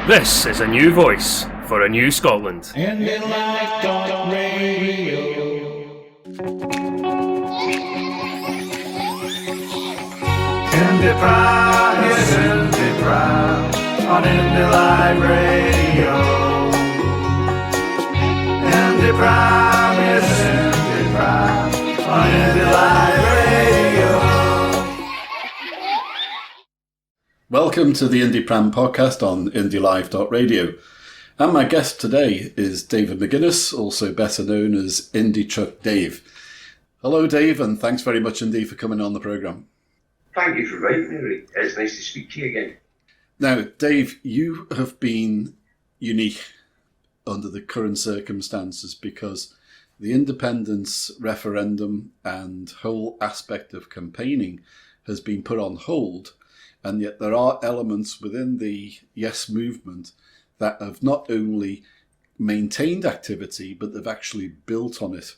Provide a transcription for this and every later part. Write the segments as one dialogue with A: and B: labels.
A: This is a new voice for a new Scotland.
B: IndyLife.radio. IndyPram is IndyPram on IndyLife Radio. IndyPram is IndyPram on IndyLife Radio.
C: Welcome to the IndyPram podcast on IndyLife.radio. And my guest today is David McGuinness, also better known as IndyTruckDavy. Hello, Dave, and thanks very much indeed for coming on the programme.
D: Thank you for inviting me, Ray. It's nice to speak to you again.
C: Now, Dave, you have been unique under the current circumstances because the independence referendum and whole aspect of campaigning has been put on hold. And yet there are elements within the Yes movement that have not only maintained activity, but they've actually built on it.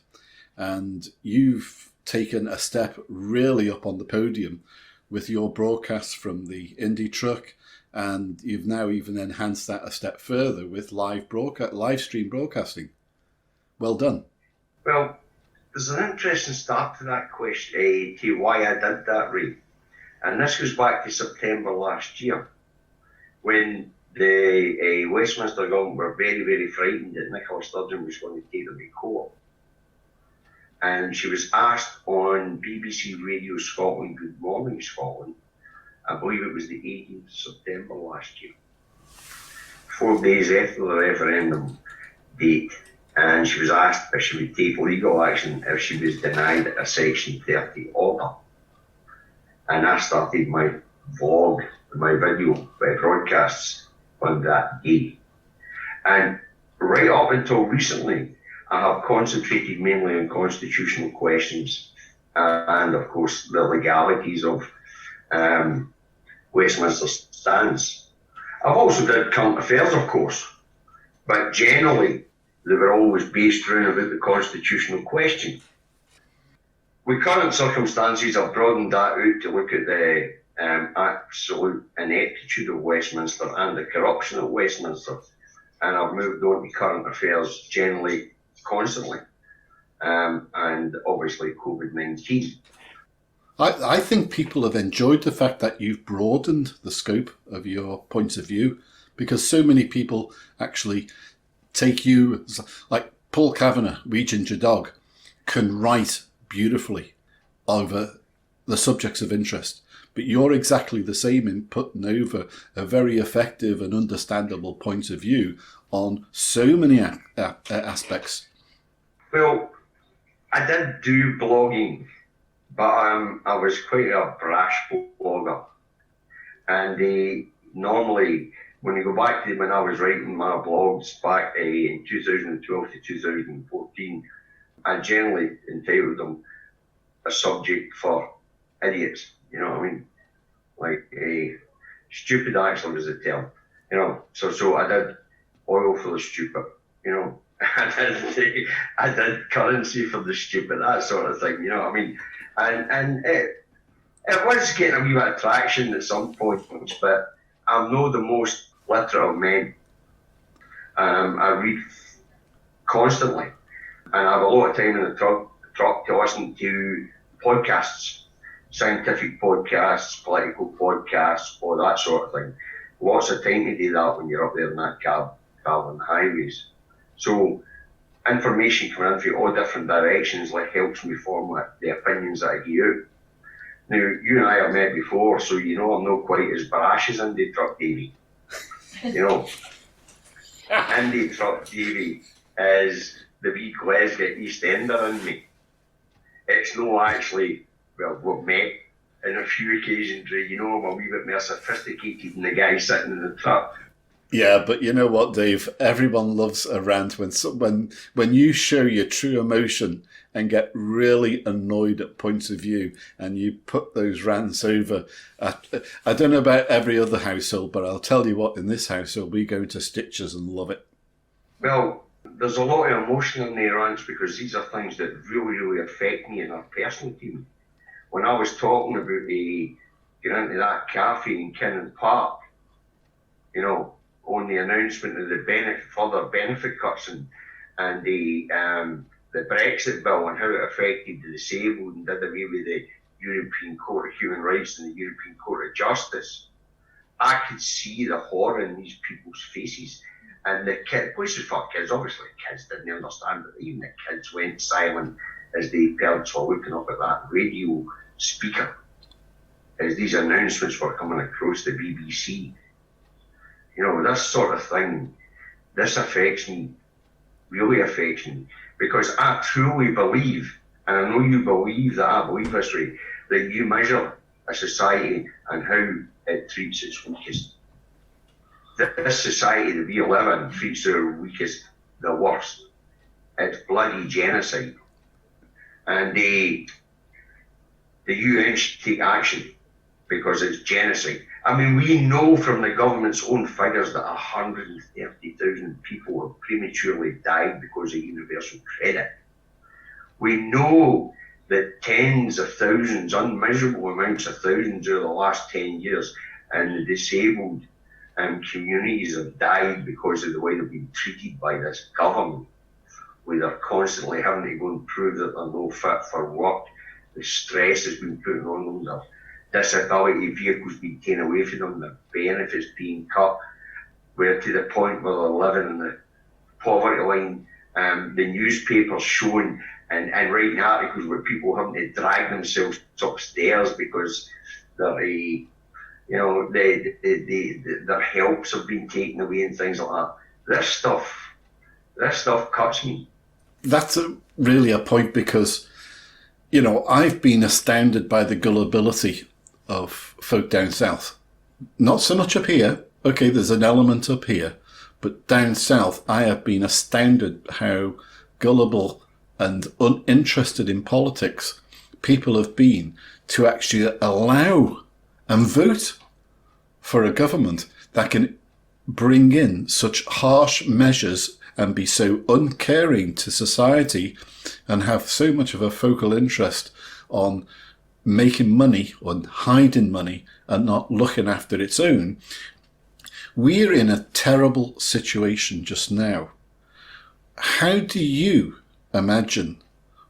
C: And you've taken a step really up on the podium with your broadcasts from the Indy Truck, and you've now even enhanced that a step further with live stream broadcasting. Well done.
D: Well, there's an interesting start to that question, to why I did that, Ray. And this goes back to September last year, when the Westminster government were very, very frightened that Nicola Sturgeon was going to take them to court. And she was asked on BBC Radio Scotland, Good Morning Scotland, I believe it was the 18th of September last year, 4 days after the referendum date, and she was asked if she would take legal action if she was denied a Section 30 order. And I started my vlog, my video broadcasts on that day. And right up until recently, I have concentrated mainly on constitutional questions and, of course, the legalities of Westminster's stance. I've also done current affairs, of course, but generally they were always based around about the constitutional question. With current circumstances, I've broadened that out to look at the absolute ineptitude of Westminster and the corruption of Westminster. And I've moved on to current affairs generally, constantly, and obviously COVID-19.
C: I think people have enjoyed the fact that you've broadened the scope of your points of view, because so many people actually take you, like Paul Kavanagh, We Ginger Dog, can write beautifully over the subjects of interest, but you're exactly the same in putting over a very effective and understandable point of view on so many aspects.
D: Well, I did do blogging, but I was quite a brash blogger, and normally when you go back to when I was writing my blogs back in 2012 to 2014, I generally entitled them a subject for idiots, you know what I mean? Like stupid actually was the term, you know. So I did oil for the stupid, you know. I did currency for the stupid, that sort of thing, you know what I mean? And it was getting a wee bit of traction at some points, but I'm not the most literate of men. I read constantly. And I have a lot of time in the truck to listen to podcasts, scientific podcasts, political podcasts, all that sort of thing. Lots of time to do that when you're up there in that cab on the highways. So information coming in from all different directions helps me form the opinions that I hear out. Now, you and I have met before, so you know I'm not quite as brash as IndyTruckDavy. You know, IndyTruckDavy is the wee Glasgow East Ender in me. It's no actually, well, we've met on a few occasions, you know, I'm a wee bit more sophisticated than the guy sitting in the truck.
C: Yeah, but you know what, Dave? Everyone loves a rant when you show your true emotion and get really annoyed at points of view, and you put those rants over. I don't know about every other household, but I'll tell you what, in this household, we go to stitches and love it.
D: Well, there's a lot of emotion in the rants because these are things that really, really affect me and are personal to me. When I was talking about getting into that cafe in Kinnan Park, you know, on the announcement of the further benefit cuts and the Brexit bill and how it affected the disabled and did away with the European Court of Human Rights and the European Court of Justice, I could see the horror in these people's faces. And the places for kids, obviously kids didn't understand, but even the kids went silent as the parents were looking up at that radio speaker as these announcements were coming across the BBC. You know, this sort of thing, this affects me, really affects me, because I truly believe, and I know you believe that I believe this, Ray, that you measure a society and how it treats its weakest. This society that we live in treats our weakest the worst. It's bloody genocide. And the UN should take action because it's genocide. I mean, we know from the government's own figures that 130,000 people have prematurely died because of universal credit. We know that tens of thousands, unmeasurable amounts of thousands over the last 10 years, and the disabled communities have died because of the way they've been treated by this government, where they're constantly having to go and prove that they're no fit for work. The stress has been put on them, their disability vehicles being taken away from them, their benefits being cut, where to the point where they're living in the poverty line. The newspapers showing and writing articles where people having to drag themselves upstairs because they're their helps have been taken away and things like that. This stuff cuts me.
C: That's really a point because, you know, I've been astounded by the gullibility of folk down south. Not so much up here. Okay, there's an element up here. But down south, I have been astounded how gullible and uninterested in politics people have been to actually allow and vote for a government that can bring in such harsh measures and be so uncaring to society and have so much of a focal interest on making money, on hiding money and not looking after its own. We're in a terrible situation just now. How do you imagine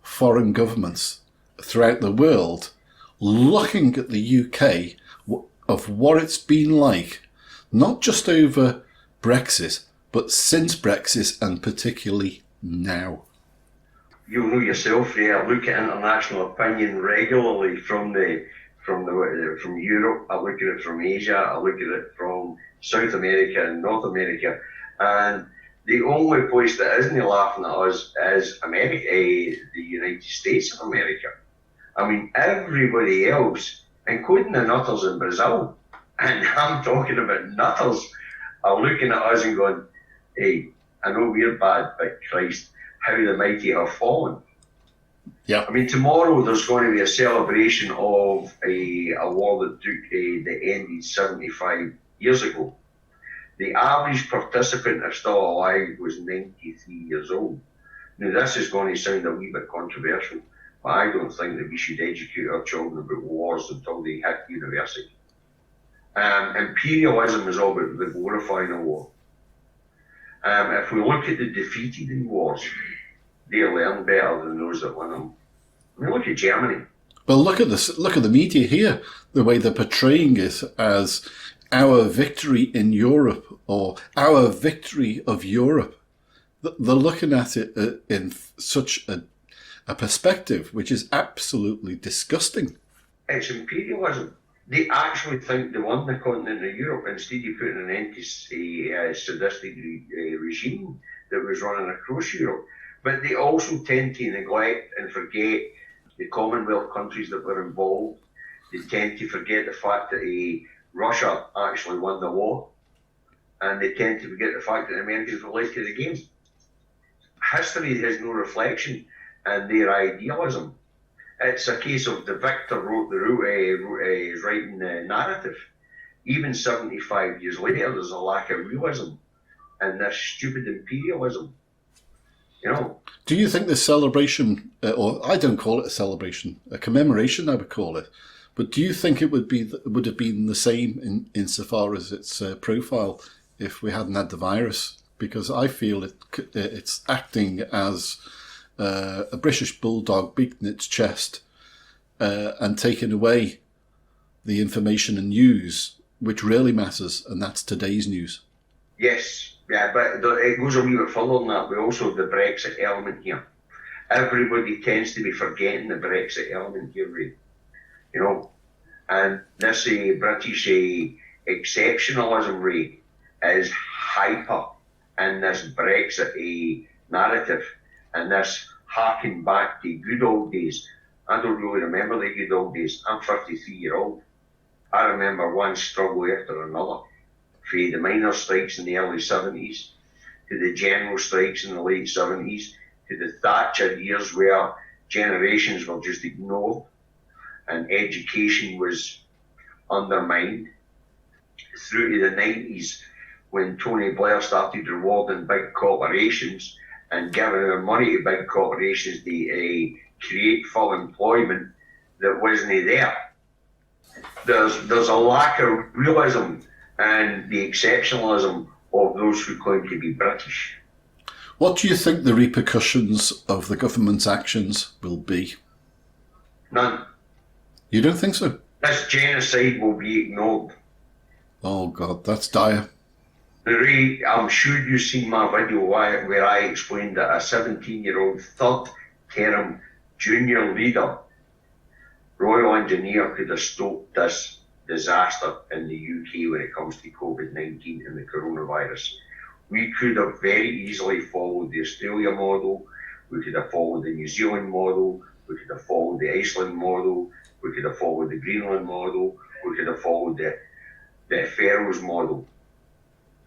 C: foreign governments throughout the world looking at the UK of what it's been like, not just over Brexit, but since Brexit and particularly now?
D: You know yourself, Ray, I look at international opinion regularly from Europe, I look at it from Asia, I look at it from South America and North America, and the only place that isn't laughing at us is America, the United States of America. I mean, everybody else, including the nutters in Brazil, and I'm talking about nutters, are looking at us and going, hey, I know we're bad, but Christ, how the mighty have fallen.
C: Yeah.
D: I mean, tomorrow there's going to be a celebration of a war that ended 75 years ago. The average participant that's still alive was 93 years old. Now, this is going to sound a wee bit controversial, but I don't think that we should educate our children about wars until they hit university. Imperialism is all about the glorifying of war. If we look at the defeated in wars, they learn better than those that win them. I mean, look at Germany.
C: Well, look at this. Look at the media here. The way they're portraying it as our victory in Europe or our victory of Europe. They're looking at it in such a perspective which is absolutely disgusting.
D: It's imperialism. They actually think they won the continent of Europe instead of putting an end to a sadistic regime that was running across Europe. But they also tend to neglect and forget the Commonwealth countries that were involved. They tend to forget the fact that Russia actually won the war. And they tend to forget the fact that the Americans were late to the game. History has no reflection in their idealism. It's a case of the victor is writing the narrative. Even 75 years later, there's a lack of realism in this stupid imperialism. You know.
C: Do you think this celebration, or I don't call it a celebration, a commemoration I would call it, but do you think it would have been the same insofar as its profile if we hadn't had the virus, because I feel it's acting as a British bulldog beating its chest and taking away the information and news which really matters, and that's today's news.
D: Yes, yeah, but it goes a wee bit further than that. We also have the Brexit element here. Everybody tends to be forgetting the Brexit element here, Ray. You know, and this British exceptionalism, Ray, is hyper in this Brexit narrative and this harking back to good old days. I don't really remember the good old days. I'm 53-year-old. I remember one struggle after another. From the miners' strikes in the early 70s, to the general strikes in the late 70s, to the Thatcher years where generations were just ignored and education was undermined, through to the 90s when Tony Blair started rewarding big corporations and giving their money to big corporations to create full employment that wasn't there. There's a lack of realism and the exceptionalism of those who claim to be British.
C: What do you think the repercussions of the government's actions will be?
D: None.
C: You don't think so?
D: This genocide will be ignored.
C: Oh God, that's dire.
D: Ray, I'm sure you've seen my video where I explained that a 17-year-old third-term junior leader, Royal Engineer, could have stoked this disaster in the UK when it comes to COVID-19 and the coronavirus. We could have very easily followed the Australia model, we could have followed the New Zealand model, we could have followed the Iceland model, we could have followed the Greenland model, we could have followed the Faroes model.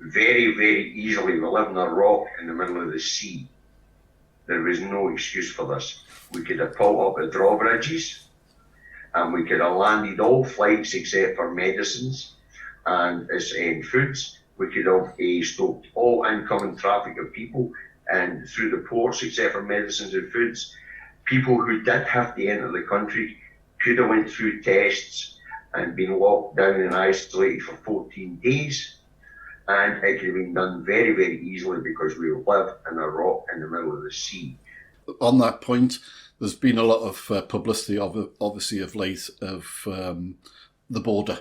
D: Very, very easily. We live in a rock in the middle of the sea. There was no excuse for this. We could have pulled up the drawbridges and we could have landed all flights except for medicines and foods. We could have stopped all incoming traffic of people and through the ports except for medicines and foods. People who did have to enter the country could have went through tests and been locked down and isolated for 14 days. And it could have been done very, very easily because we live in a rock in the middle of the sea.
C: On that point, there's been a lot of publicity, obviously, of late, of the border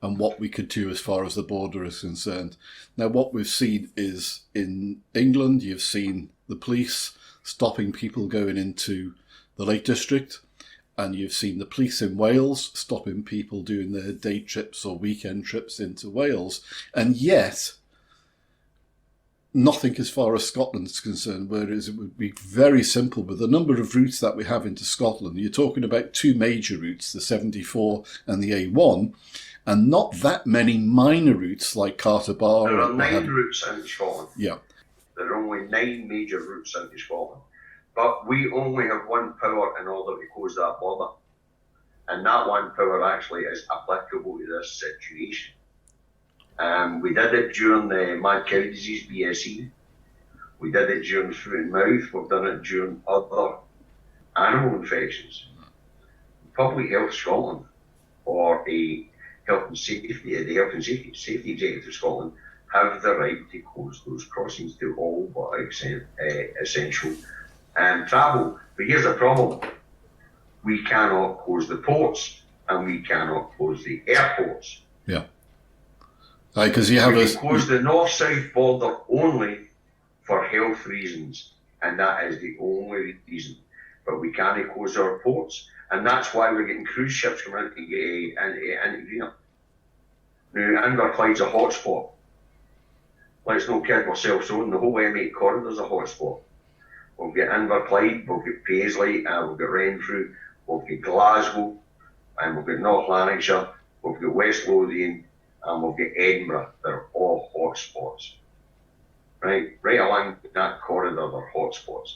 C: and what we could do as far as the border is concerned. Now, what we've seen is in England, you've seen the police stopping people going into the Lake District, and you've seen the police in Wales stopping people doing their day trips or weekend trips into Wales. And yet, nothing as far as Scotland is concerned, whereas it would be very simple with the number of routes that we have into Scotland. You're talking about two major routes, the 74 and the A1, and not that many minor routes like Carter Bar.
D: There are 9 routes into Scotland.
C: Yeah.
D: There are only 9 major routes into Scotland. But we only have one power in order to close that border. And that one power actually is applicable to this situation. We did it during the mad cow disease, BSE. We did it during foot and mouth. We've done it during other animal infections. Public Health Scotland, or the Health and Safety Executive of Scotland, have the right to close those crossings to all but essential travel. But here's the problem. We cannot close the ports and we cannot close the airports.
C: Yeah. Because you have
D: we can close the north-south border only for health reasons, and that is the only reason. But we can't close our ports, and that's why we're getting cruise ships coming into Greenock. Now, Inverclyde's a hotspot. Let's not kid ourselves on. The whole M8 corridor is a hotspot. We've got Inverclyde, we've got Paisley, and we've got Renfrew, we've got Glasgow, and we've got North Lanarkshire, we've got West Lothian, and we've got Edinburgh. They're all hotspots. Right along that corridor, they're hotspots.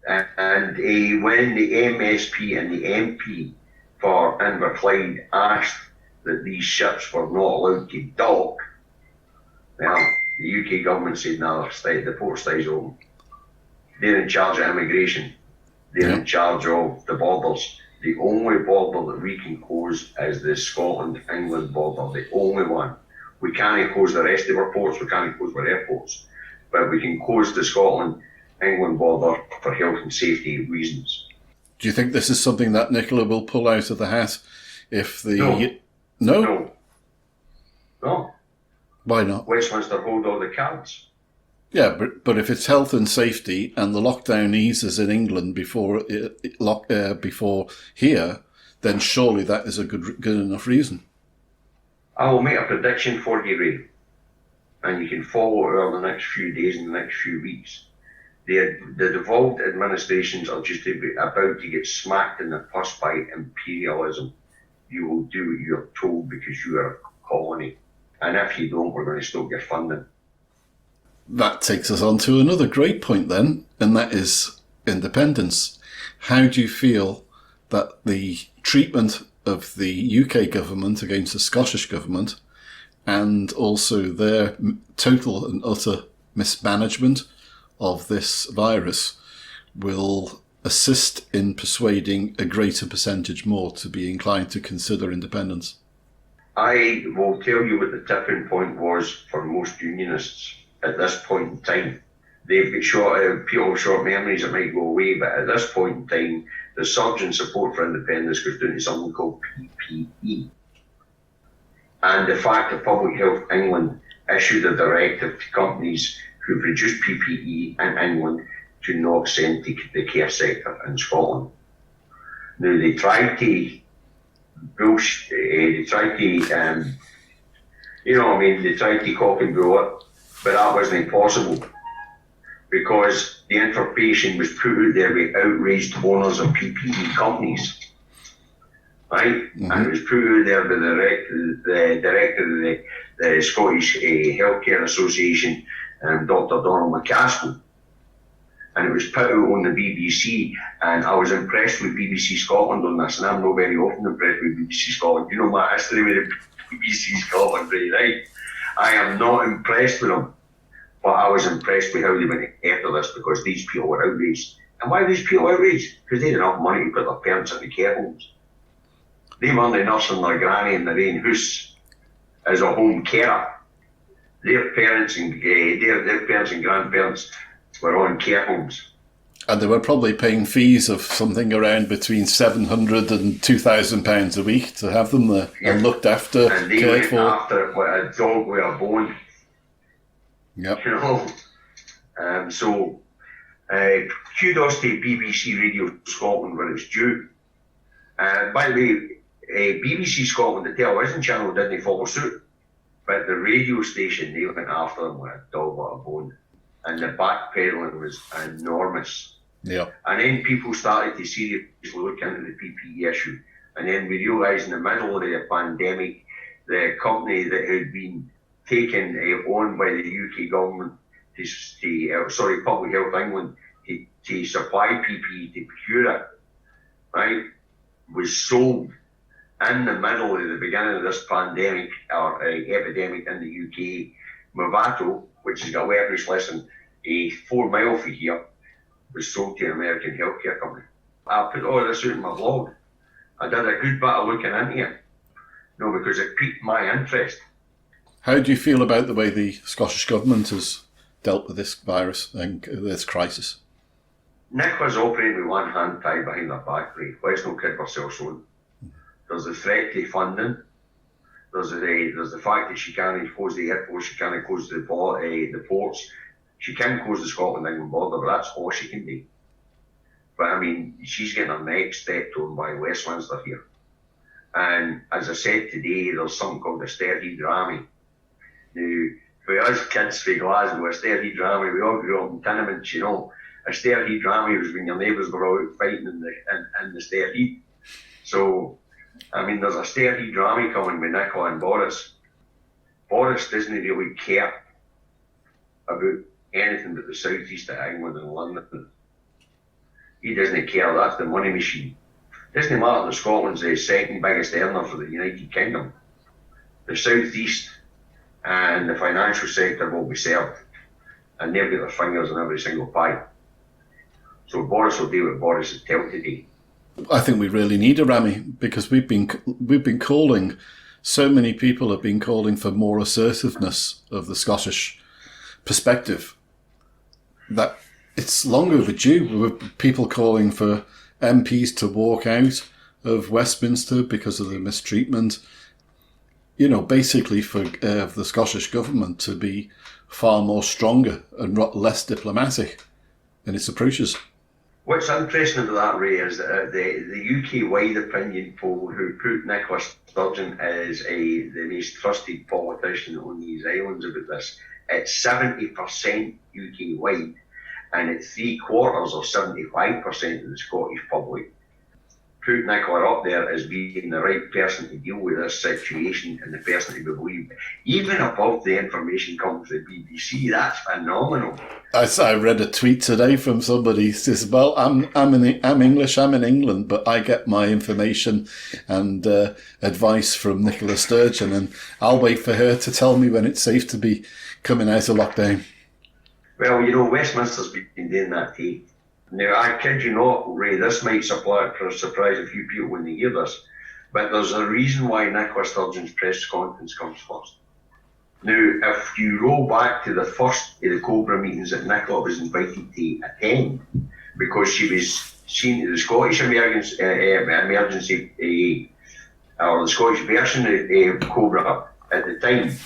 D: And when the MSP and the MP for Inverclyde asked that these ships were not allowed to dock, well, the UK government said, no, the port stays open. They're in charge of immigration. They're in charge of the borders. The only border that we can close is the Scotland-England border, the only one. We can't close the rest of our ports, we can't close our airports, but we can close the Scotland-England border for health and safety reasons.
C: Do you think this is something that Nicola will pull out of the hat if the...
D: No.
C: Why not?
D: Westminster hold all the cards.
C: Yeah, but if it's health and safety and the lockdown eases in England before here, then surely that is a good enough reason.
D: I will make a prediction for you, Ray, and you can follow it over the next few days and the next few weeks. The devolved administrations are just about to get smacked in the puss by imperialism. You will do what you're told because you are a colony. And if you don't, we're going to stop your funding.
C: That takes us on to another great point then, and that is independence. How do you feel that the treatment of the UK government against the Scottish government, and also their total and utter mismanagement of this virus, will assist in persuading a greater percentage more to be inclined to consider independence?
D: I will tell you what the tipping point was for most unionists at this point in time. They've got people with short memories that might go away, but at this point in time, the surge in support for independence goes down to something called PPE. And the fact that Public Health England issued a directive to companies who produce PPE in England to not send to the care sector in Scotland. Now, they tried to they tried to cock and bull it, but that wasn't possible because the information was put out there by outraged owners of PPE companies, right? Mm-hmm. And it was put out there by the director of the Scottish Healthcare Association, Dr. Donald McCaskill. And it was put out on the BBC, and I was impressed with BBC Scotland on this, and I'm not very often impressed with BBC Scotland. You know my history with the BBC Scotland, right? I am not impressed with them, but I was impressed with how they went after this because these people were outraged. And why were these people outraged? Because they didn't have money to put their parents into care homes. They weren't nursing their granny in their own house as a home carer. Their parents and grandparents were on care homes.
C: And they were probably paying fees of something around between £700 and £2,000 a week to have them there and looked after,
D: and they
C: cared
D: went
C: for.
D: After a dog with a bone.
C: Yep.
D: You know. So kudos to BBC Radio Scotland when it's due. By the way, BBC Scotland, the television channel, didn't follow suit, but the radio station, they went after them with a dog with a bone. And the backpedaling was enormous.
C: Yeah.
D: And then people started to seriously look into the PPE issue. And then we realised in the middle of the pandemic, the company that had been taken on by the UK government, Public Health England, to supply PPE, to procure it, right, was sold in the middle of the beginning of this pandemic or epidemic in the UK. Movado, which has got a warehouse less than 4 miles from here, was sold to an American healthcare company. I put all this out in my blog. I did a good bit of looking into it. No, because it piqued my interest.
C: How do you feel about the way the Scottish Government has dealt with this virus and this crisis?
D: Nick was operating with one hand tied behind their back, Ray. Let's not kid ourselves on. There's the threat to funding. There's the fact that she can't close the airports, she can't close the ports. She can close the Scotland-England border, but that's all she can do. But I mean, she's getting her neck stepped on by Westminster here. And as I said today, there's something called a Sterhyd-Rami. Now, for us kids from Glasgow, a Sterhyd-Rami, we all grew up in tenements, you know. A Sterhyd-Rami was when your neighbours were all out fighting in the Sterhyd. So, I mean, there's a Sterhyd-Rami coming with Nicola and Boris. Boris doesn't really care about anything but the southeast of England and London. He doesn't care, that's the money machine. It doesn't matter that Scotland's the second biggest earner for the United Kingdom. The southeast and the financial sector will be served, and they'll get their fingers in every single pie. So Boris will do what Boris is told to do.
C: I think we really need a Rami because we've been calling so many people have been calling for more assertiveness of the Scottish perspective that it's long overdue, with people calling for MPs to walk out of Westminster because of the mistreatment. You know, basically for the Scottish government to be far more stronger and less diplomatic in its approaches.
D: What's interesting about that, Ray, is that the UK-wide opinion poll who put Nicola Sturgeon as the most trusted politician on these islands about this, it's 70% UK-wide, and it's 3/4 or 75% of the Scottish public put Nicola up there as being the right person to deal with this situation and the person to be believed. Even above the information comes from the BBC. That's phenomenal.
C: I read a tweet today from somebody who says, well, I'm English, I'm in England, but I get my information and advice from Nicola Sturgeon, and I'll wait for her to tell me when it's safe to be coming out of lockdown.
D: Well, you know, Westminster's been doing that too. Now, I kid you not, Ray, this might surprise a few people when they hear this, but there's a reason why Nicola Sturgeon's press conference comes first. Now, if you roll back to the first of the Cobra meetings that Nicola was invited to attend, because she was seen to the Scottish emergency, or the Scottish version of Cobra at the time,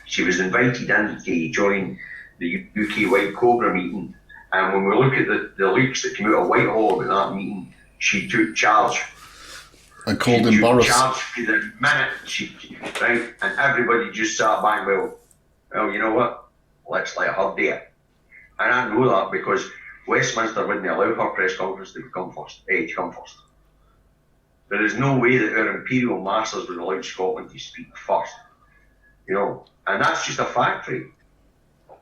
D: she was invited in to join the UK-wide Cobra meeting. And when we look at the leaks that came out of Whitehall about that meeting, she took charge.
C: And called him Boris.
D: She took charge for the minute, right? And everybody just sat back, well, you know what? Let's let her do it. And I know that because Westminster wouldn't allow her press conference to come first. There is no way that our imperial masters would allow Scotland to speak first. You know, and that's just a fact, right?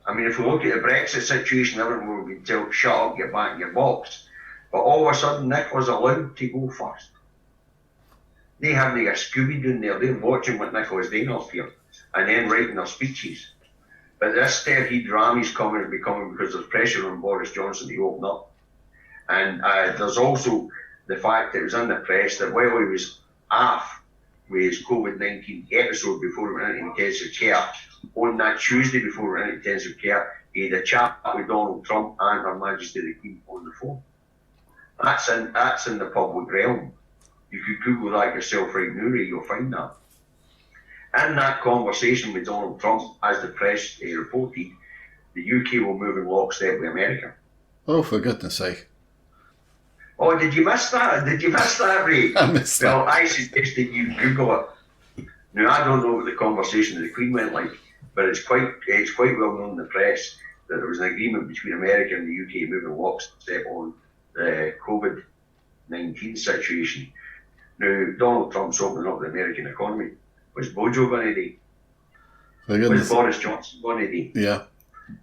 D: I mean, if we look at the Brexit situation, everyone would be told, shut up, get back in your box. But all of a sudden, Nick was allowed to go first. They haven't got Scooby down there. They're watching what Nicola's doing off here and then writing their speeches. But this he drama's coming and becoming because there's pressure on Boris Johnson to open up. And there's also the fact that it was in the press that while he was off with his COVID-19 episode before he went into intensive care, on that Tuesday before we went into intensive care, he had a chat with Donald Trump and Her Majesty the Queen on the phone. That's in the public realm. You could Google that yourself right now, Ray, you'll find that. In that conversation with Donald Trump, as the press reported, the UK will move in lockstep with America.
C: Oh, for goodness sake.
D: Oh, did you miss that? Ray?
C: I missed that.
D: Well, I suggest that you Google it. Now, I don't know what the conversation with the Queen went like, but it's quite well known in the press that there was an agreement between America and the UK moving lockstep on the COVID-19 situation. Now, Donald Trump's opening up the American economy. What's Bojo going to do? What's Boris Johnson going to do?
C: Yeah.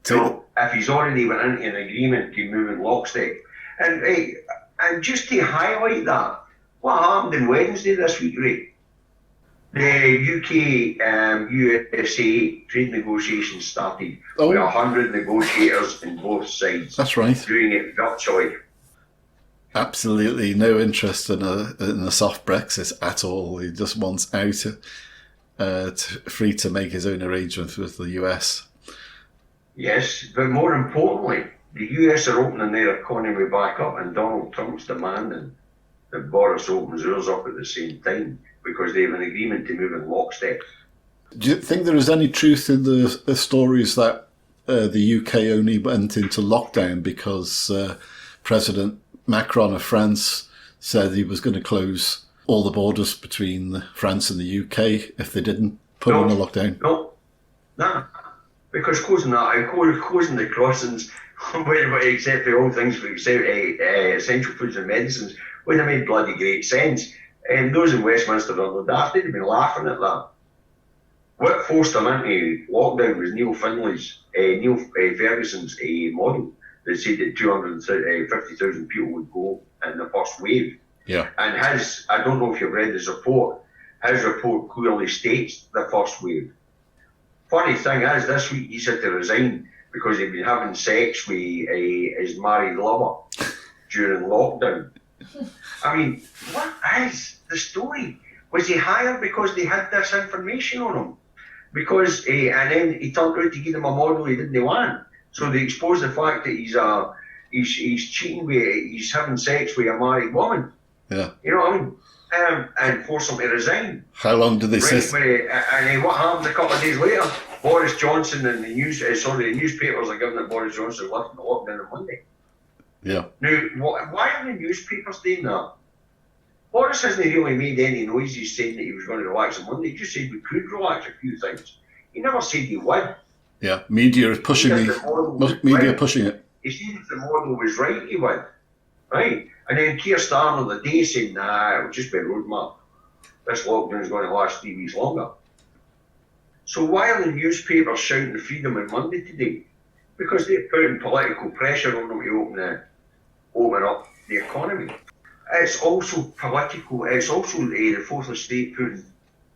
D: So, if he's already went into an agreement to move in lockstep, and just to highlight that, what happened on Wednesday this week, Ray? The UK USA trade negotiations started with 100 negotiators on both sides.
C: That's right.
D: Doing it virtually.
C: Absolutely no interest in a soft Brexit at all. He just wants out, free to make his own arrangements with the US.
D: Yes, but more importantly, the US are opening their economy back up, and Donald Trump's demanding that Boris opens theirs up at the same time because they have an agreement to move in lockstep.
C: Do you think there is any truth in the stories that the UK only went into lockdown because President Macron of France said he was going to close all the borders between France and the UK if they didn't put on a lockdown?
D: No, because closing the crossings, except for all things for essential foods and medicines, would have made bloody great sense. And those in Westminster are daft, they'd have been laughing at that. What forced them into lockdown was Neil Ferguson's model that said that 250,000 people would go in the first wave.
C: Yeah.
D: And I don't know if you've read his report clearly states the first wave. Funny thing is, this week he's had to resign because he'd been having sex with his married lover during lockdown. I mean, what is the story? Was he hired because they had this information on him? Because and then he turned out to give them a model he didn't want. So they exposed the fact that he's cheating he's having sex with a married woman.
C: Yeah.
D: You know what I mean? And force him to resign.
C: How long did they say?
D: And what happened a couple of days later? Boris Johnson and the newspapers are giving that Boris Johnson left the lockdown on Monday.
C: Yeah.
D: Now, why are the newspapers doing that? Boris hasn't really made any noises saying that he was going to relax on Monday. He just said we could relax a few things. He never said he would.
C: Yeah, media is pushing pushing it.
D: He said if the model was right, he would. Right? And then Keir Starmer the day said, nah, it'll just be a roadmap. This lockdown is going to last 3 weeks longer. So why are the newspapers shouting freedom on Monday today? Because they're putting political pressure on them to open up the economy. It's also political, it's also the fourth estate putting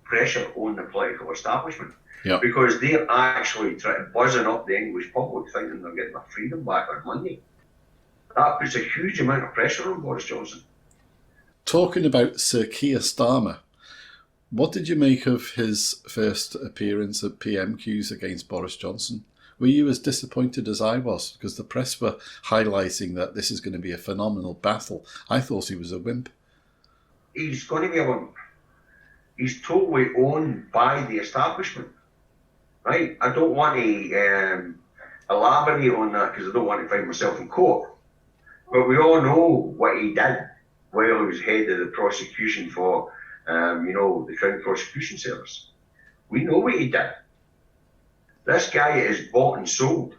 D: pressure on the political establishment.
C: Yeah.
D: Because they're actually buzzing up the English public thinking they're getting their freedom back on Monday. That puts a huge amount of pressure on Boris Johnson.
C: Talking about Sir Keir Starmer, what did you make of his first appearance at PMQs against Boris Johnson? Were you as disappointed as I was? Because the press were highlighting that this is going to be a phenomenal battle. I thought he was a wimp.
D: He's going to be a wimp. He's totally owned by the establishment. Right? I don't want to elaborate on that because I don't want to find myself in court. But we all know what he did while he was head of the prosecution for, the Crown Prosecution Service. We know what he did. This guy is bought and sold.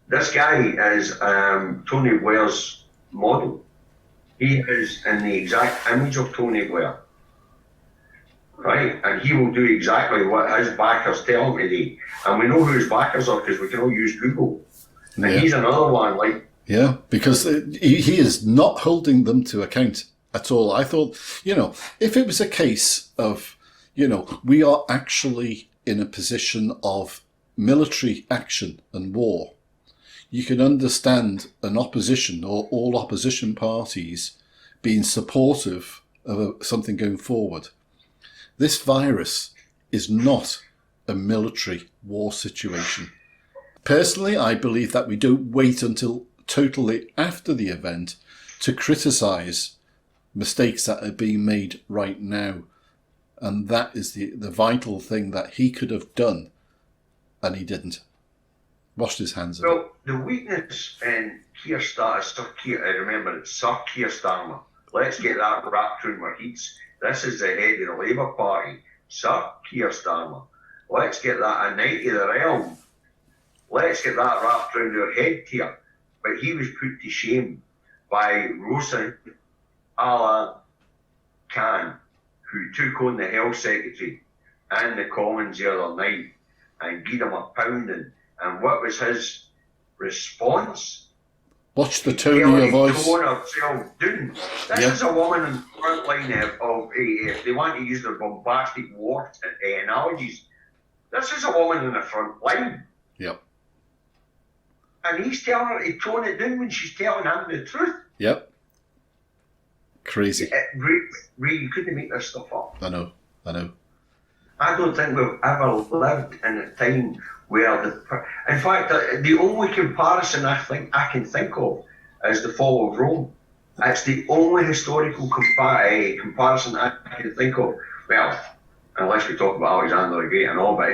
D: This guy is Tony Blair's model. He is in the exact image of Tony Blair. Right? And he will do exactly what his backers tell him to do. And we know who his backers are because we can all use Google. And he's another one like...
C: Yeah, because he is not holding them to account at all. I thought, if it was a case of, we are actually in a position of military action and war, you can understand an opposition or all opposition parties being supportive of something going forward. This virus is not a military war situation. Personally, I believe that we don't wait until totally after the event to criticise mistakes that are being made right now. And that is the vital thing that he could have done, and he didn't. Washed his hands of it.
D: Well, the weakness in Keir Starmer, I remember it's Sir Keir Starmer. Let's get that wrapped around our heads. This is the head of the Labour Party, Sir Keir Starmer. Let's get that a knight of the realm. Let's get that wrapped around our head here. But he was put to shame by Rosa Khan, who took on the Health Secretary and the Commons the other night and gave him a pounding. And what was his response?
C: Watch the tone of your voice.
D: Tone herself down. This is a woman in the front line of if they want to use their bombastic war analogies, this is a woman in the front line.
C: Yep.
D: And he's telling her to tone it down when she's telling him the truth.
C: Yep. Crazy.
D: Ray, you couldn't make this stuff up.
C: I know.
D: I don't think we've ever lived in a time where in fact, the only comparison I can think of is the fall of Rome. It's the only historical comparison I can think of. Well, unless we talk about Alexander the Great and all, but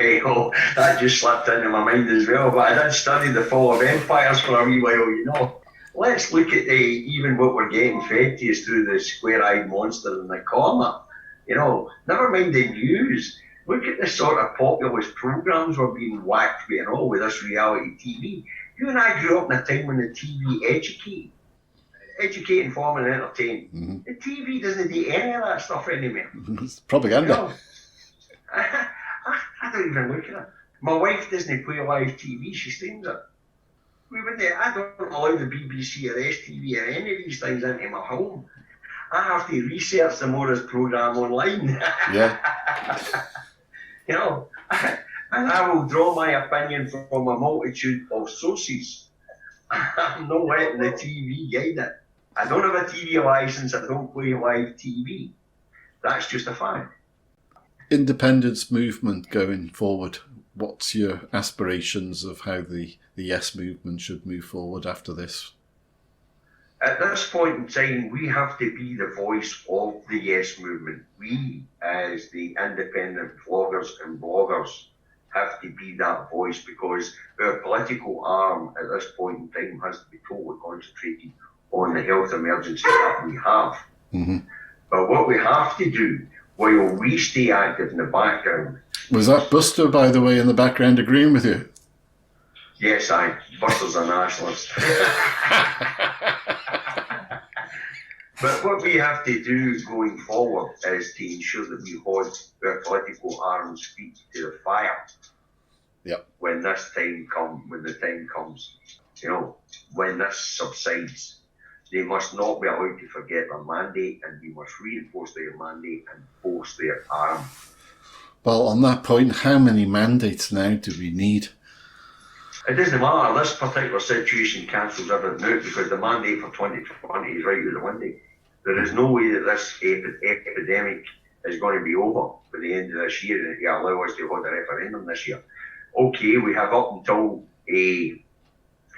D: that just slipped into my mind as well. But I did study the fall of empires for a wee while, Let's look at even what we're getting fed to us through the square-eyed monster in the corner. Never mind the news. Look at the sort of populist programs we're being whacked with and all with this reality TV. You and I grew up in a time when the TV educate, inform and entertain. Mm-hmm. The TV doesn't do any of that stuff anymore.
C: It's propaganda.
D: I don't even look at it. My wife doesn't play live TV, she streams it. I don't allow the BBC or STV or any of these things into my home. I have to research the Morris programme online.
C: Yeah.
D: And I will draw my opinion from a multitude of sources. I'm not letting the TV guide it. I don't have a TV licence, I don't play live TV. That's just a fact.
C: Independence movement going forward. What's your aspirations of how the Yes movement should move forward after this?
D: At this point in time, we have to be the voice of the Yes movement. We, as the independent vloggers and bloggers, have to be that voice, because our political arm at this point in time has to be totally concentrated on the health emergency that we have.
C: Mm-hmm.
D: But what we have to do, while we stay active in the background...
C: Was that Buster, by the way, in the background agreeing with you?
D: Yes, Buster's a nationalist. But what we have to do going forward is to ensure that we hold our political arms' feet to the fire.
C: Yep.
D: When the time comes, when this subsides, they must not be allowed to forget their mandate, and we must reinforce their mandate and force their arm.
C: Well, on that point, how many mandates now do we need?
D: It doesn't matter. This particular situation cancels everything out, because the mandate for 2020 is right out the window. There is no way that this epidemic is going to be over by the end of this year, and it will allow us to hold a referendum this year. Okay, we have up until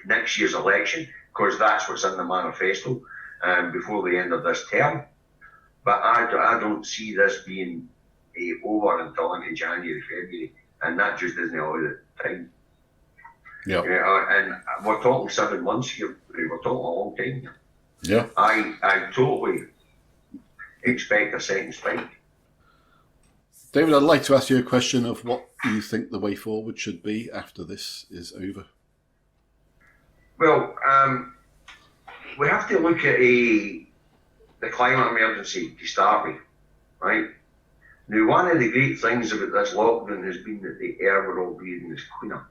D: next year's election, because that's what's in the manifesto, before the end of this term. But I don't see this being over until into January, February, and that just doesn't allow the time.
C: Yeah.
D: And we're talking 7 months here. We're talking a long time here.
C: Yeah.
D: I totally expect a second spike.
C: David, I'd like to ask you a question of what you think the way forward should be after this is over.
D: Well, we have to look at the climate emergency to start with, right? Now, one of the great things about this lockdown has been that the air we're all breathing is cleaner.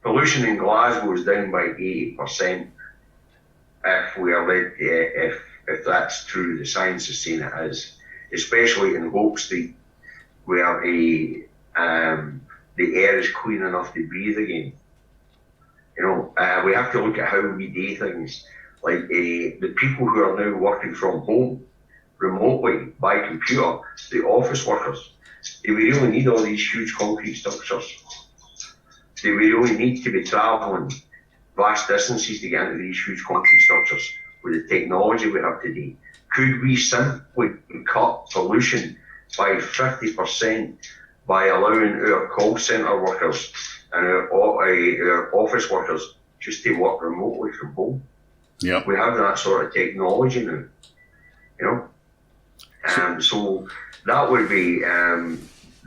D: Pollution in Glasgow is down by 80%. If we are led, if that's true, the science is saying it is, especially in Hope Street, where the air is clean enough to breathe again. We have to look at how we do things. Like the people who are now working from home remotely by computer, the office workers, do we really need all these huge concrete structures? Do we really need to be travelling vast distances to get into these huge concrete structures with the technology we have today? Could we simply cut pollution by 50% by allowing our call centre workers and our office workers just to work remotely from home?
C: Yeah.
D: We have that sort of technology now, so that would be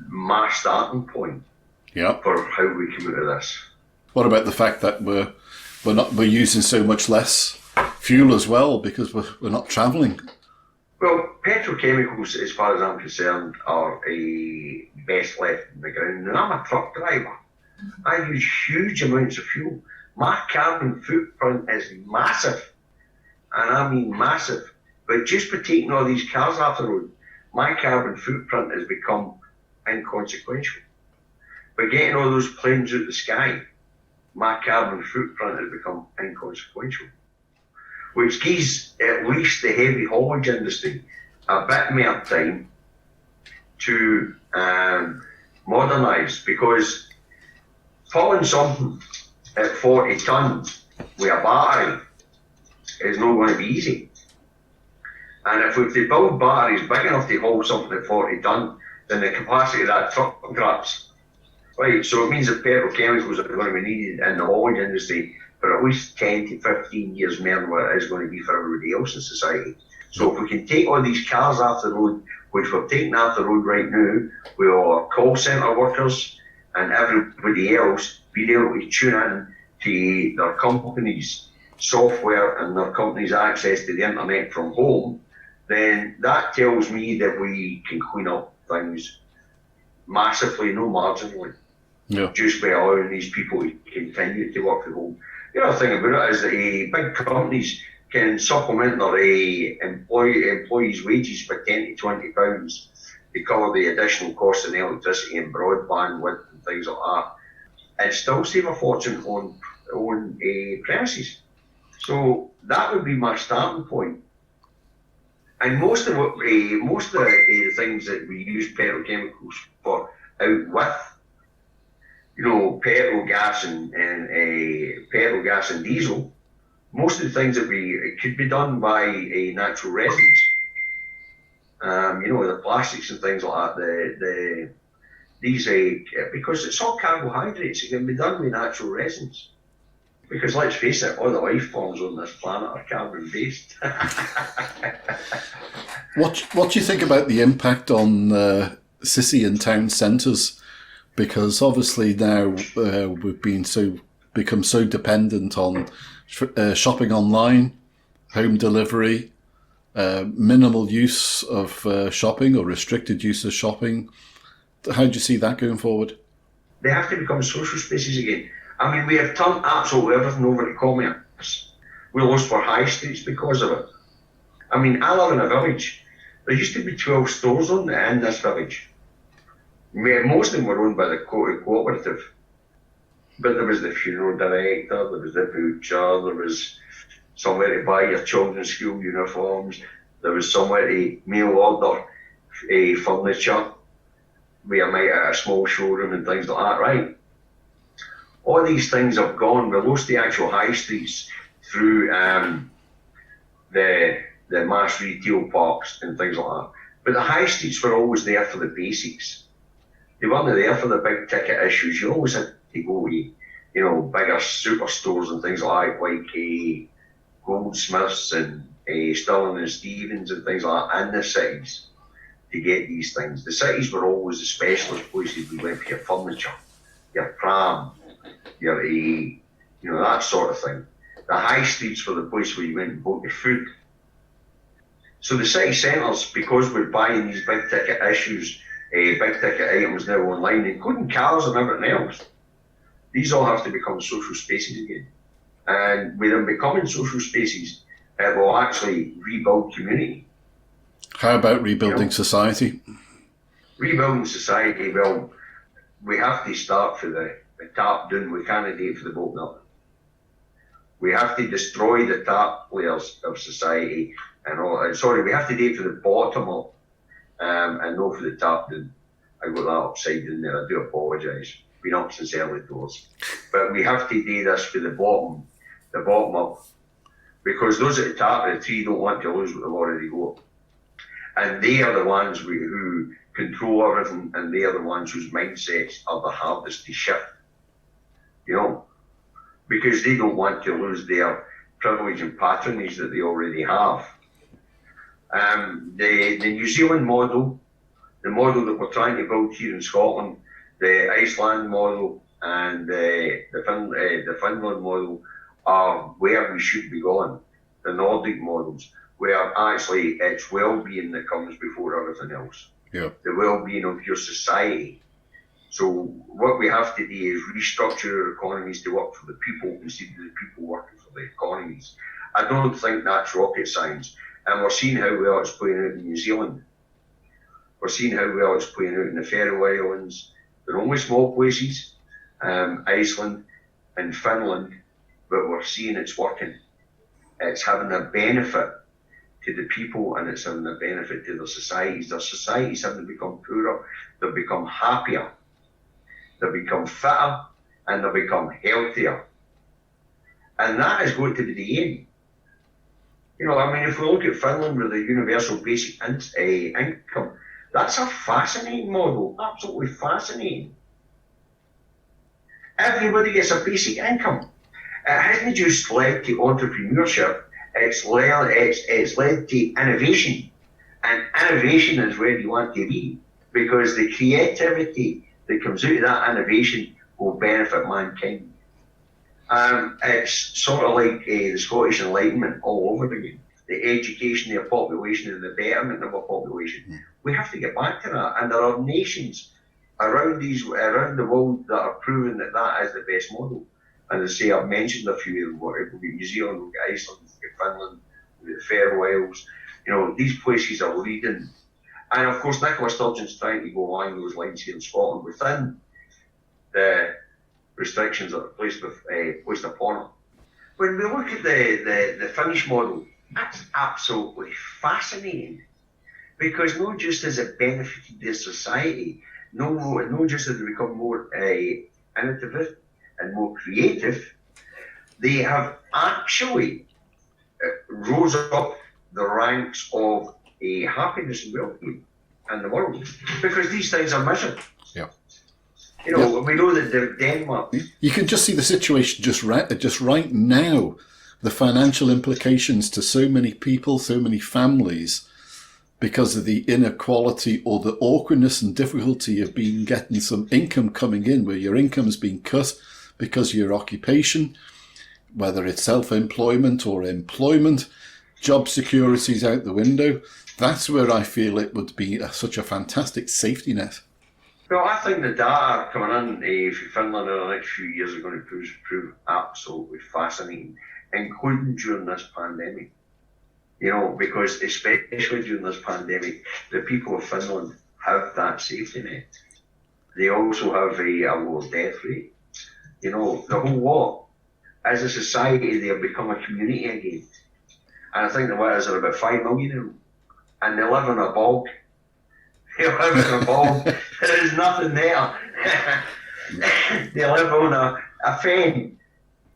D: my starting point.
C: Yeah.
D: For how we come out of this.
C: What about the fact that we're using so much less fuel as well because we're not travelling?
D: Well, petrochemicals, as far as I'm concerned, are best left in the ground. And I'm a truck driver. I use huge amounts of fuel. My carbon footprint is massive, and I mean massive. But just for taking all these cars off the road, my carbon footprint has become inconsequential. By getting all those planes out of the sky, my carbon footprint has become inconsequential, which gives at least the heavy haulage industry a bit more time to modernise, because pulling something at 40 tonnes with a battery is not going to be easy. And if we build batteries big enough to haul something at 40 tonne, then the capacity of that truck drops. Right, so it means that petrochemicals are going to be needed in the haulage industry for at least 10 to 15 years more than what it is going to be for everybody else in society. So if we can take all these cars off the road, which we're taking off the road right now, with all our call centre workers and everybody else being able to tune in to their company's software and their company's access to the internet from home, then that tells me that we can clean up things massively, no marginally.
C: Yeah.
D: Just by allowing these people to continue to work from home. The other thing about it is that big companies can supplement their employees' wages by 10 to 20 pounds to cover the additional costs in electricity and broadband width and things like that, and still save a fortune on premises. So that would be my starting point. And most of the things that we use petrochemicals for out with, petrol gas and diesel, most of the things that it could be done by natural resins. The plastics and things like that. Because it's all carbohydrates, it can be done with natural resins. Because let's face it, all the life forms on this planet are carbon based.
C: What do you think about the impact on city and town centres? Because obviously now we've become so dependent on shopping online, home delivery, minimal use of shopping or restricted use of shopping. How do you see that going forward?
D: They have to become social spaces again. I mean, we have turned absolutely everything over to commerce. We lost our high streets because of it. I mean, I live in a village. There used to be 12 stores in this village. Most of them were owned by the cooperative. But there was the funeral director, there was the butcher, there was somewhere to buy your children's school uniforms, there was somewhere to mail order furniture. We might have a small showroom and things like that, right? All these things have gone. We lost the actual high streets through the mass retail parks and things like that. But the high streets were always there for the basics. They weren't there for the big ticket issues. You always had to go to, bigger superstores and things like Goldsmiths and Stirling and Stevens and things like that in the cities to get these things. The cities were always the specialist places we went for your furniture, your pram, your that sort of thing. The high streets were the place where you went and bought your food. So the city centres, because we're buying these big ticket issues, big ticket items now online, including cars and everything else, these all have to become social spaces again. And with them becoming social spaces, it will actually rebuild community.
C: How about rebuilding society?
D: Rebuilding society, well, we have to start for the top down. We can't do it for the bottom up. We have to destroy the top layers of society and all. We have to do it for the bottom up and not for the top down. I got that upside down there. I do apologise. Been up since early doors, but we have to do this for the bottom up, because those at the top of the tree don't want to lose what they've already got, and they are the ones who control everything, and they are the ones whose mindsets are the hardest to shift. Because they don't want to lose their privilege and patronage that they already have. The New Zealand model, the model that we're trying to build here in Scotland, the Iceland model and the Finland model are where we should be going. The Nordic models, where actually it's well-being that comes before everything else.
C: Yeah.
D: The well-being of your society. So what we have to do is restructure our economies to work for the people instead of the people working for the economies. I don't think that's rocket science. And we're seeing how well it's playing out in New Zealand. We're seeing how well it's playing out in the Faroe Islands. They're only small places, Iceland and Finland, but we're seeing it's working. It's having a benefit to the people, and it's having a benefit to their societies. Their societies haven't become poorer, they've become happier, they've become fitter, and they've become healthier. And that is going to be the aim. If we look at Finland with the universal basic income, that's a fascinating model, absolutely fascinating. Everybody gets a basic income. It hasn't just led to entrepreneurship, it's led to innovation. And innovation is where you want to be, because the creativity that comes out of that innovation will benefit mankind. It's sort of like the Scottish Enlightenment all over again. The education of the population and the betterment of our population. We have to get back to that. And there are nations around the world that are proving that that is the best model. And as I say, I've mentioned a few of them. We've got New Zealand, we've got Iceland, we've got Finland, we've got the Faroe Islands. These places are leading. And of course, Nicola Sturgeon's trying to go along those lines here in Scotland within the restrictions that are placed upon it. When we look at the Finnish model, That's absolutely fascinating, because not just has it benefited their society, not just has it become more innovative and more creative, they have actually rose up the ranks of happiness and well-being in the world, because these things are measured.
C: Yeah.
D: We know that Denmark.
C: You can just see the situation just right now, the financial implications to so many people, so many families, because of the inequality or the awkwardness and difficulty of getting some income coming in, where your income has been cut because of your occupation, whether it's self-employment or employment, job security is out the window. That's where I feel it would be such a fantastic safety net.
D: Well, I think the data coming in for Finland in the next few years are going to prove absolutely fascinating, including during this pandemic. Because especially during this pandemic, the people of Finland have that safety net. They also have a lower death rate. The whole lot. As a society, they have become a community again. And I think there are about 5 million of them. And they live in a bog. They live in a bog. There is nothing there. They live on a fen.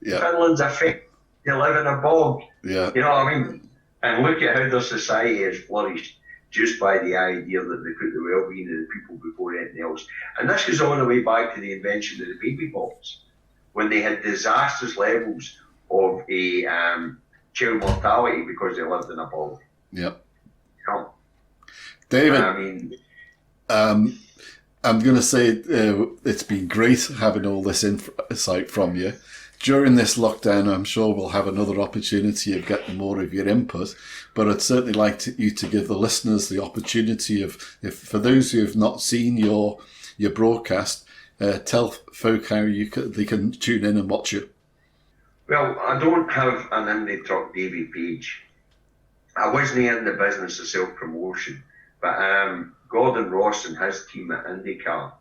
D: Yeah. Finland's a fen. They live in a bog.
C: Yeah.
D: You know what I mean? And look at how their society has flourished just by the idea that they put the well-being of the people before anything else. And this goes all the way back to the invention of the baby box, when they had disastrous levels of child mortality because they lived in a bog.
C: Yep. David, I'm going to say it's been great having all this insight from you. During this lockdown, I'm sure we'll have another opportunity of getting more of your input, but I'd certainly like you to give the listeners the opportunity of, for those who have not seen your broadcast, tell folk how they can tune in and watch you.
D: Well, I don't have an IndyTruckDavy page. I wasn't in the business of self-promotion, but Gordon Ross and his team at IndyCar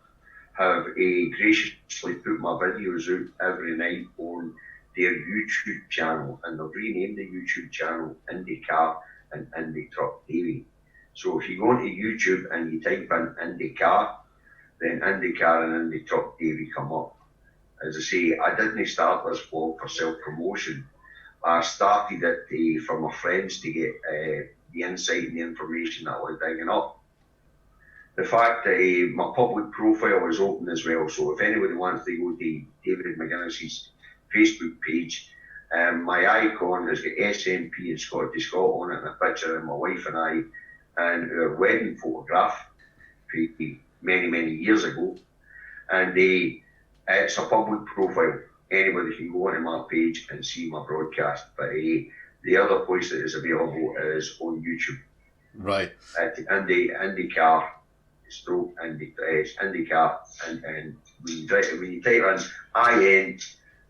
D: have graciously put my videos out every night on their YouTube channel, and they've renamed the YouTube channel IndyCar and IndyTruckDavy. So if you go into YouTube and you type in IndyCar, then IndyCar and IndyTruckDavy come up. As I say, I didn't start this blog for self-promotion. I started it for my friends to get the insight and the information that I was digging up. The fact that my public profile is open as well, so if anybody wants to go to David McGuinness's Facebook page, my icon has got SNP and Scott to Scott on it, and a picture of my wife and I, and our wedding photograph many, many years ago. And it's a public profile. Anybody can go onto my page and see my broadcast. But the other place that is available is on YouTube.
C: Right.
D: At IndyCar. Stroke IndyCar, and when you type in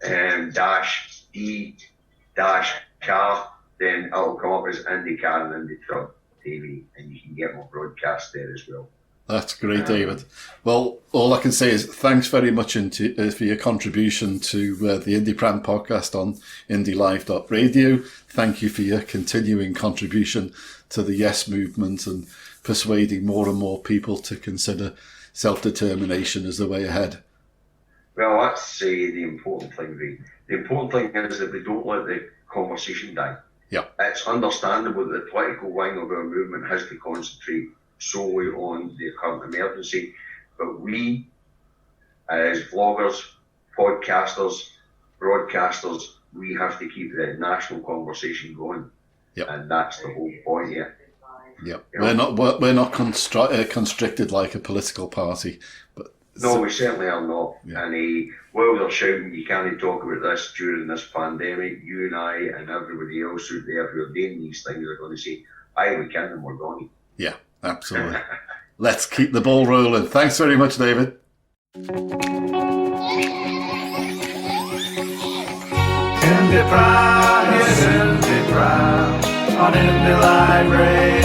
D: IN-D-car, then it'll come up as IndyCar and IndyTruckDavy, and you can get my broadcast there as well.
C: That's great, David. Well, all I can say is thanks very much for your contribution to the IndyPram podcast on IndyLive.radio. Thank you for your continuing contribution to the Yes movement and persuading more and more people to consider self-determination as the way ahead.
D: Well, that's the important thing, Ray. The important thing is that we don't let the conversation die.
C: Yeah.
D: It's understandable that the political wing of our movement has to concentrate solely on the current emergency, but we, as vloggers, podcasters, broadcasters, we have to keep the national conversation going.
C: Yep.
D: And that's the whole point here.
C: Yeah, we're not constricted like a political party, but
D: no, we certainly are not.
C: Yeah.
D: And while they're shouting, you can't talk about this during this pandemic, you and I and everybody else out there who are doing these things are going to say, "Aye, we can, and we're going."
C: Yeah, absolutely. Let's keep the ball rolling. Thanks very much, David.
B: IndyPram, yes, IndyPram, on IndyLive Radio.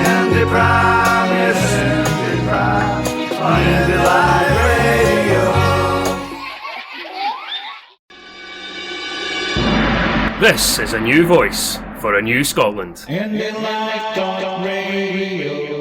B: IndyPram, yes, IndyPram, on IndyLive Radio.
A: This is a new voice for a new Scotland.
B: IndyLive.radio.